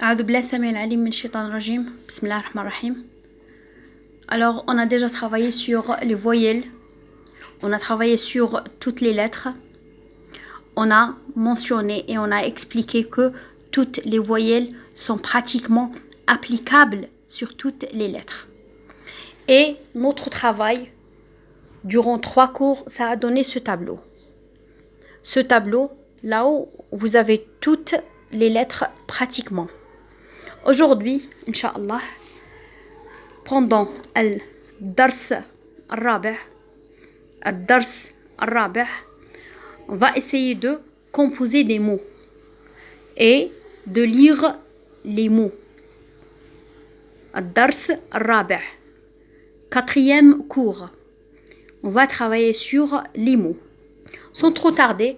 أعوذ بالله السميع العليم من الشيطان الرجيم. بسم الله الرحمن الرحيم. Alors, on a déjà travaillé sur les voyelles. On a travaillé sur toutes les lettres. On a mentionné et on a expliqué que toutes les voyelles sont pratiquement applicables sur toutes les lettres. Et notre travail, durant 3 cours, ça a donné ce tableau. Ce tableau, là où vous avez toutes les lettres pratiquement. Aujourd'hui, Inch'Allah, pendant al-Dars al-Rabi', on va essayer de composer des mots et de lire les mots. Al-Dars al-Rabi', 4e cours. On va travailler sur les mots. Sans trop tarder,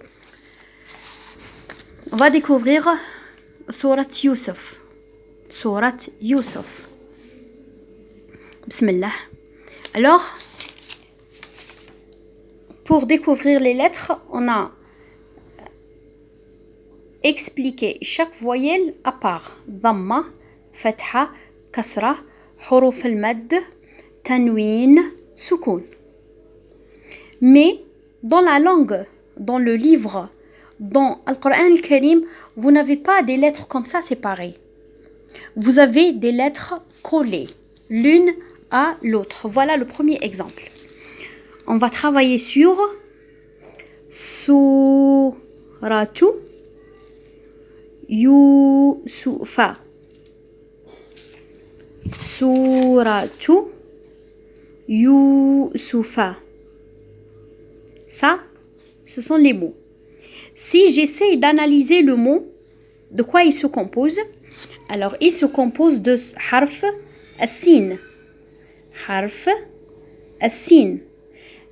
on va découvrir Surat Yusuf. Surat Yusuf. Bismillah. Alors, pour découvrir les lettres, on a expliqué chaque voyelle à part. Dhamma, Fatha, Kasra, Huruf al-Mad, Tanwin, Soukoun. Mais dans la langue, dans le livre, dans le Coran al-Karim, vous n'avez pas des lettres comme ça séparées. Vous avez des lettres collées, l'une à l'autre. Voilà le premier exemple. On va travailler sur Suratu Yusufa. Suratu Yusufa. Ça, ce sont les mots. Si j'essaie d'analyser le mot, de quoi il se compose? Alors, il se compose de harf as-sin. Harf as-sin.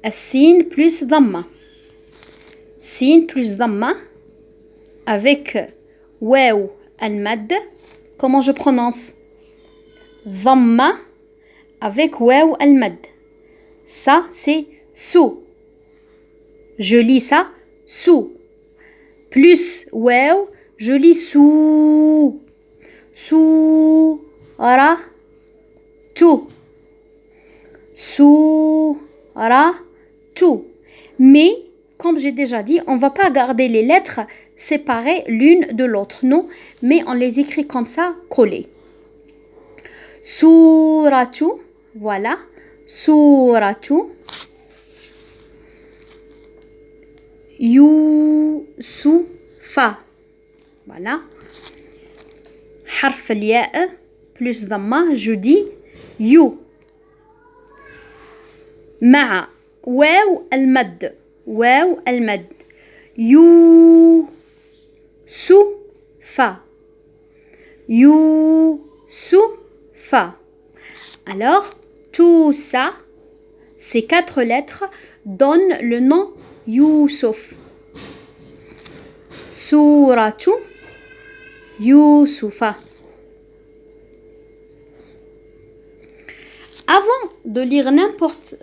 As-sin plus dhamma. Sin plus dhamma avec waw al-mad. Comment je prononce? Dhamma avec waw al-mad. Ça, c'est sou. Je lis ça, sou. Plus waw, je lis sou. Soura tout. Soura tout. Mais, comme j'ai déjà dit, on ne va pas garder les lettres séparées l'une de l'autre, non, mais on les écrit comme ça, collées. Souratu, voilà. Souratu. Yusufa. Voilà. Harf al-ya' plus dhamma, je dis you. مع واو المد. واو المد. يوسف. يوسف. Alors, tout ça, ces 4 lettres donnent le nom Youssouf. Suratu Youssoufa. Avant de lire n'importe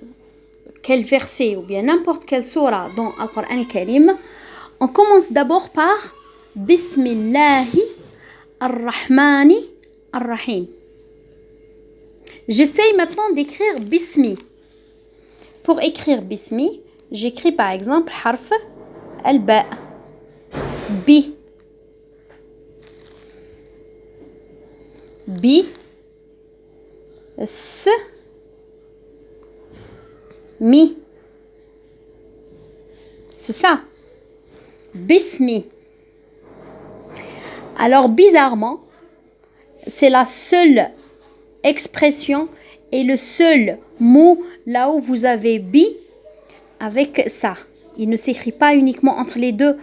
quel verset ou bien n'importe quelle sourate dans le Coran al-Karim, on commence d'abord par Bismillahi ar-Rahmani ar-Rahim. J'essaye maintenant d'écrire Bismi. Pour écrire Bismi, j'écris par exemple harf al-ba. Bi. Bi. S. Mi. C'est ça. Bismi. Alors bizarrement, c'est la seule expression et le seul mot là où vous avez bi avec ça. Il ne s'écrit pas uniquement entre les deux,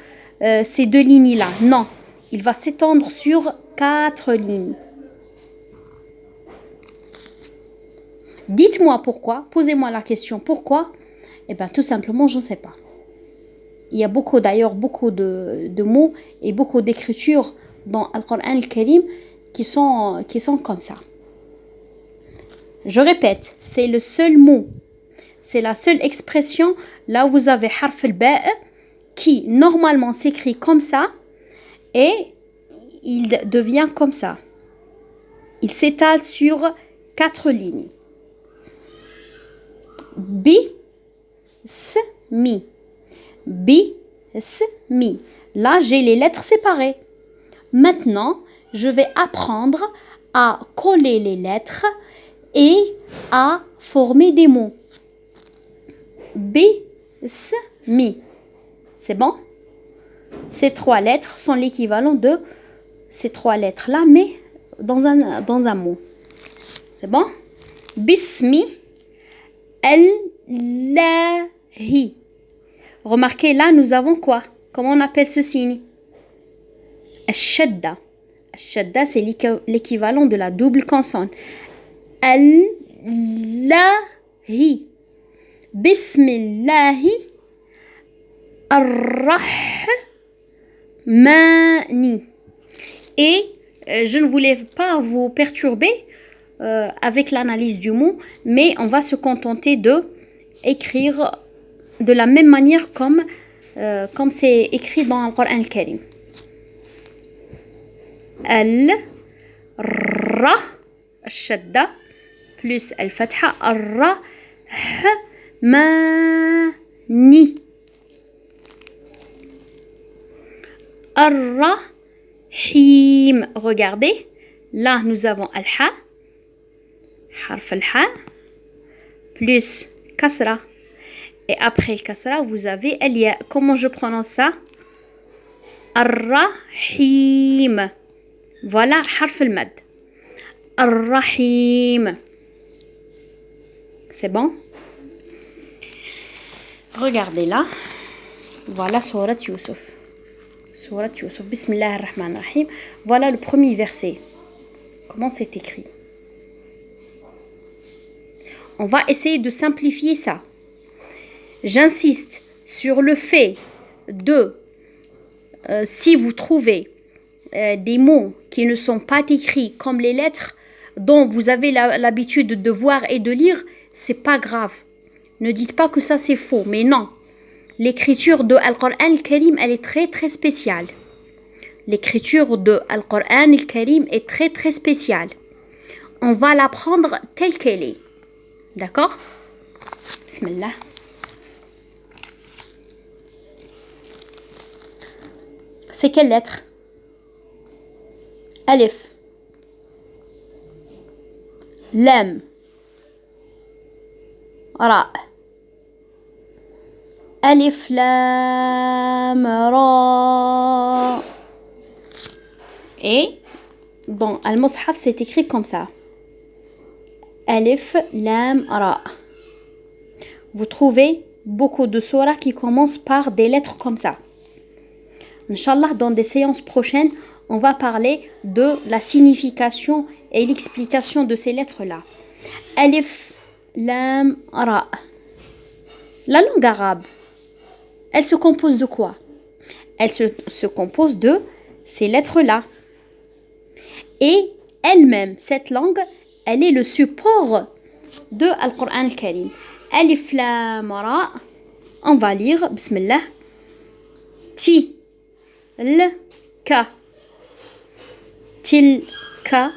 ces deux lignes-là. Non, il va s'étendre sur 4 lignes. Dites-moi pourquoi, posez-moi la question pourquoi. Eh bien tout simplement, je ne sais pas. Il y a beaucoup de mots et beaucoup d'écritures dans le Coran al-Karim qui sont comme ça. Je répète, c'est le seul mot, c'est la seule expression là où vous avez harf al-ba' qui normalement s'écrit comme ça et il devient comme ça. il s'étale sur 4 lignes. Bismi. Bismi. Là, j'ai les lettres séparées. Maintenant, je vais apprendre à coller les lettres et à former des mots. Bismi. C'est bon? Ces 3 lettres sont l'équivalent de ces 3 lettres-là, mais dans un mot. C'est bon? Bismi Allahi. Remarquez, là, nous avons quoi? Comment on appelle ce signe? Al-shadda. Al-shadda, c'est l'équivalent de la double consonne. Allahi. Bismillahi. Ar-Rahmani. Et je ne voulais pas vous perturber avec l'analyse du mot, mais on va se contenter de écrire de la même manière comme c'est écrit dans le Coran al-Karim. Al-Ra, al-Shadda, plus al-Fatha, Ar-Rahmani. Ar-Rahim. Regardez, là nous avons al-Ha, harf al-Ha, plus kasra. Et après le kasra, vous avez al-Ya. Comment je prononce ça? Ar-Rahim. Voilà harf al-Mad. Ar-Rahim. C'est bon? Regardez là. Voilà Surat Yusuf. Surat Yusuf. Bismillah ar-Rahman ar-Rahim. Voilà le premier verset. Comment c'est écrit? On va essayer de simplifier ça. J'insiste sur le fait de, si vous trouvez des mots qui ne sont pas écrits comme les lettres dont vous avez l'habitude de voir et de lire, c'est pas grave. Ne dites pas que ça c'est faux, mais non. L'écriture de Al-Qur'an al-Karim, elle est très très spéciale. L'écriture de Al-Qur'an al-Karim est très très spéciale. On va l'apprendre telle qu'elle est. D'accord? Bismillah. C'est quelle lettre? Alif. Lam. Ra. Alif, Lam, Ra. Et dans Al-Mushaf, c'est écrit comme ça. Alif, Lam, Ra. Vous trouvez beaucoup de surahs qui commencent par des lettres comme ça. Inch'Allah, dans des séances prochaines, on va parler de la signification et l'explication de ces lettres-là. Alif, Lam, Ra. La langue arabe, elle se compose de quoi? Elle se compose de ces lettres-là. Et elle-même, cette langue, elle est le support de Al-Qur'an al-Karim. Alif, Lam, Ra. On va lire, Bismillah. Ti. Ka. Tilka.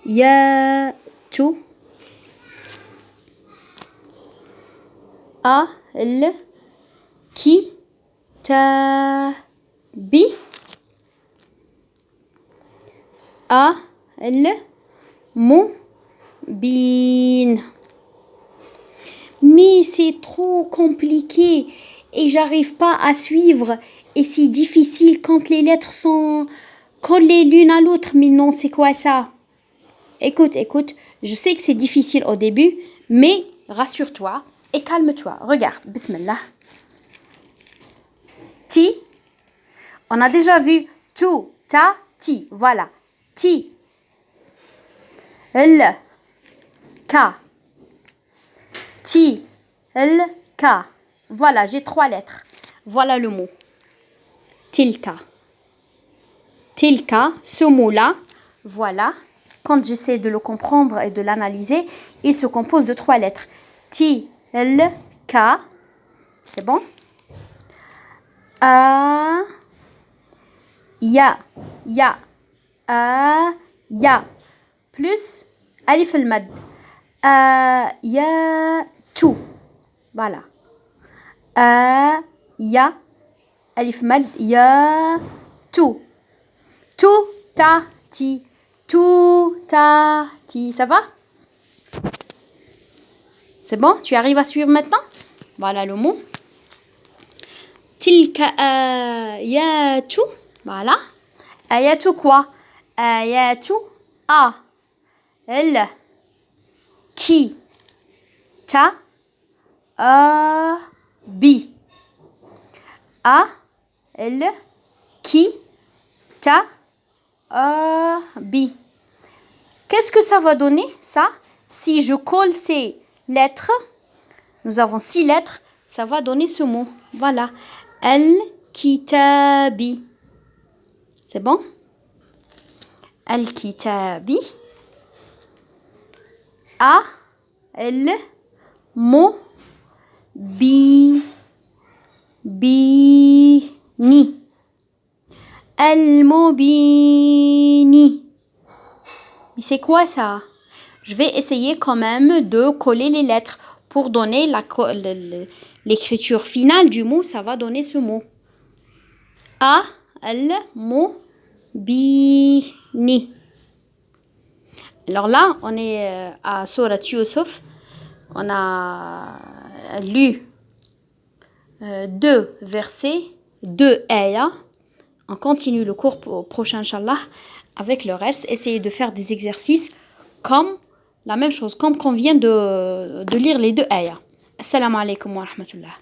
Ayatu. Al-Kitabi. Al-Mubin. Mais c'est trop compliqué et j'arrive pas à suivre et c'est difficile quand les lettres sont collées l'une à l'autre. Mais non, c'est quoi ça? Écoute, je sais que c'est difficile au début, mais rassure-toi et calme-toi. Regarde, Bismillah. Ti. On a déjà vu tu, ta, ti. Voilà. Ti. L. Ka. Ti. L. Ka. Voilà, j'ai 3 lettres. Voilà le mot. Tilka. Tilka, ce mot-là, voilà. Quand j'essaie de le comprendre et de l'analyser, il se compose de 3 lettres. Ti. L. Ka. C'est bon? A. Ya, ya. Ya. Plus alif al-mad. Ya, tout. Voilà. Ya, alif mad, ya, tout. Tout, ta, ti. Tout, ta, ti. Ça va? C'est bon? Tu arrives à suivre maintenant? Voilà le mot. Tilka ayatu. Voilà. Ayatu quoi? Ayatu a. El. Qui. Ta. Bi. A. El. Qui. Ta. Bi. Qu'est-ce que ça va donner, ça? Si je colle ces lettres, nous avons 6 lettres, ça va donner ce mot. Voilà. Al-Kitabi. C'est bon? Al-Kitabi. A. El. Mo. Bi. Ni. Al-Mubini. Mais c'est quoi ça? Je vais essayer quand même de coller les lettres pour donner l'écriture finale du mot. Ça va donner ce mot. A, L, Mo, Bi, Ni. Alors là, on est à Surat Yusuf. On a lu 2 versets, 2 ayats. On continue le cours prochain, Inch'Allah, avec le reste. Essayez de faire des exercices comme la même chose, comme qu'on vient de lire les 2 ayats. Assalamu alaikum wa rahmatullah.